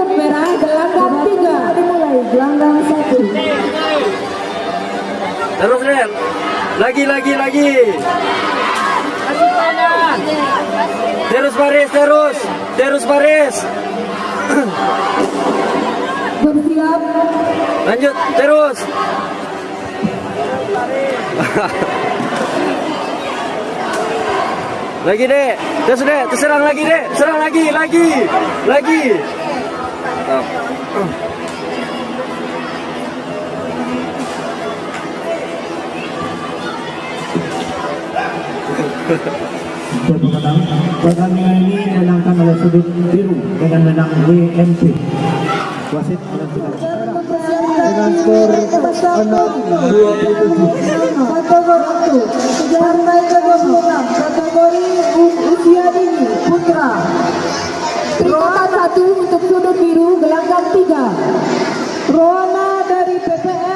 sudut merah gelanggang 3. Dimulai gelanggang 1. Terus Ren. Lagi. Terus baris. Bersiap. Lanjut, terus. Lagi deh, terserang lagi deh, serang lagi. Pertandingan ini dimenangkan oleh sudut biru dengan menang WMP. Wasit dengan skor 6-27. Partai ke-26 kategori usia dini putra. Peringatan 1 untuk sudut biru gelanggang 3. Rona dari PPM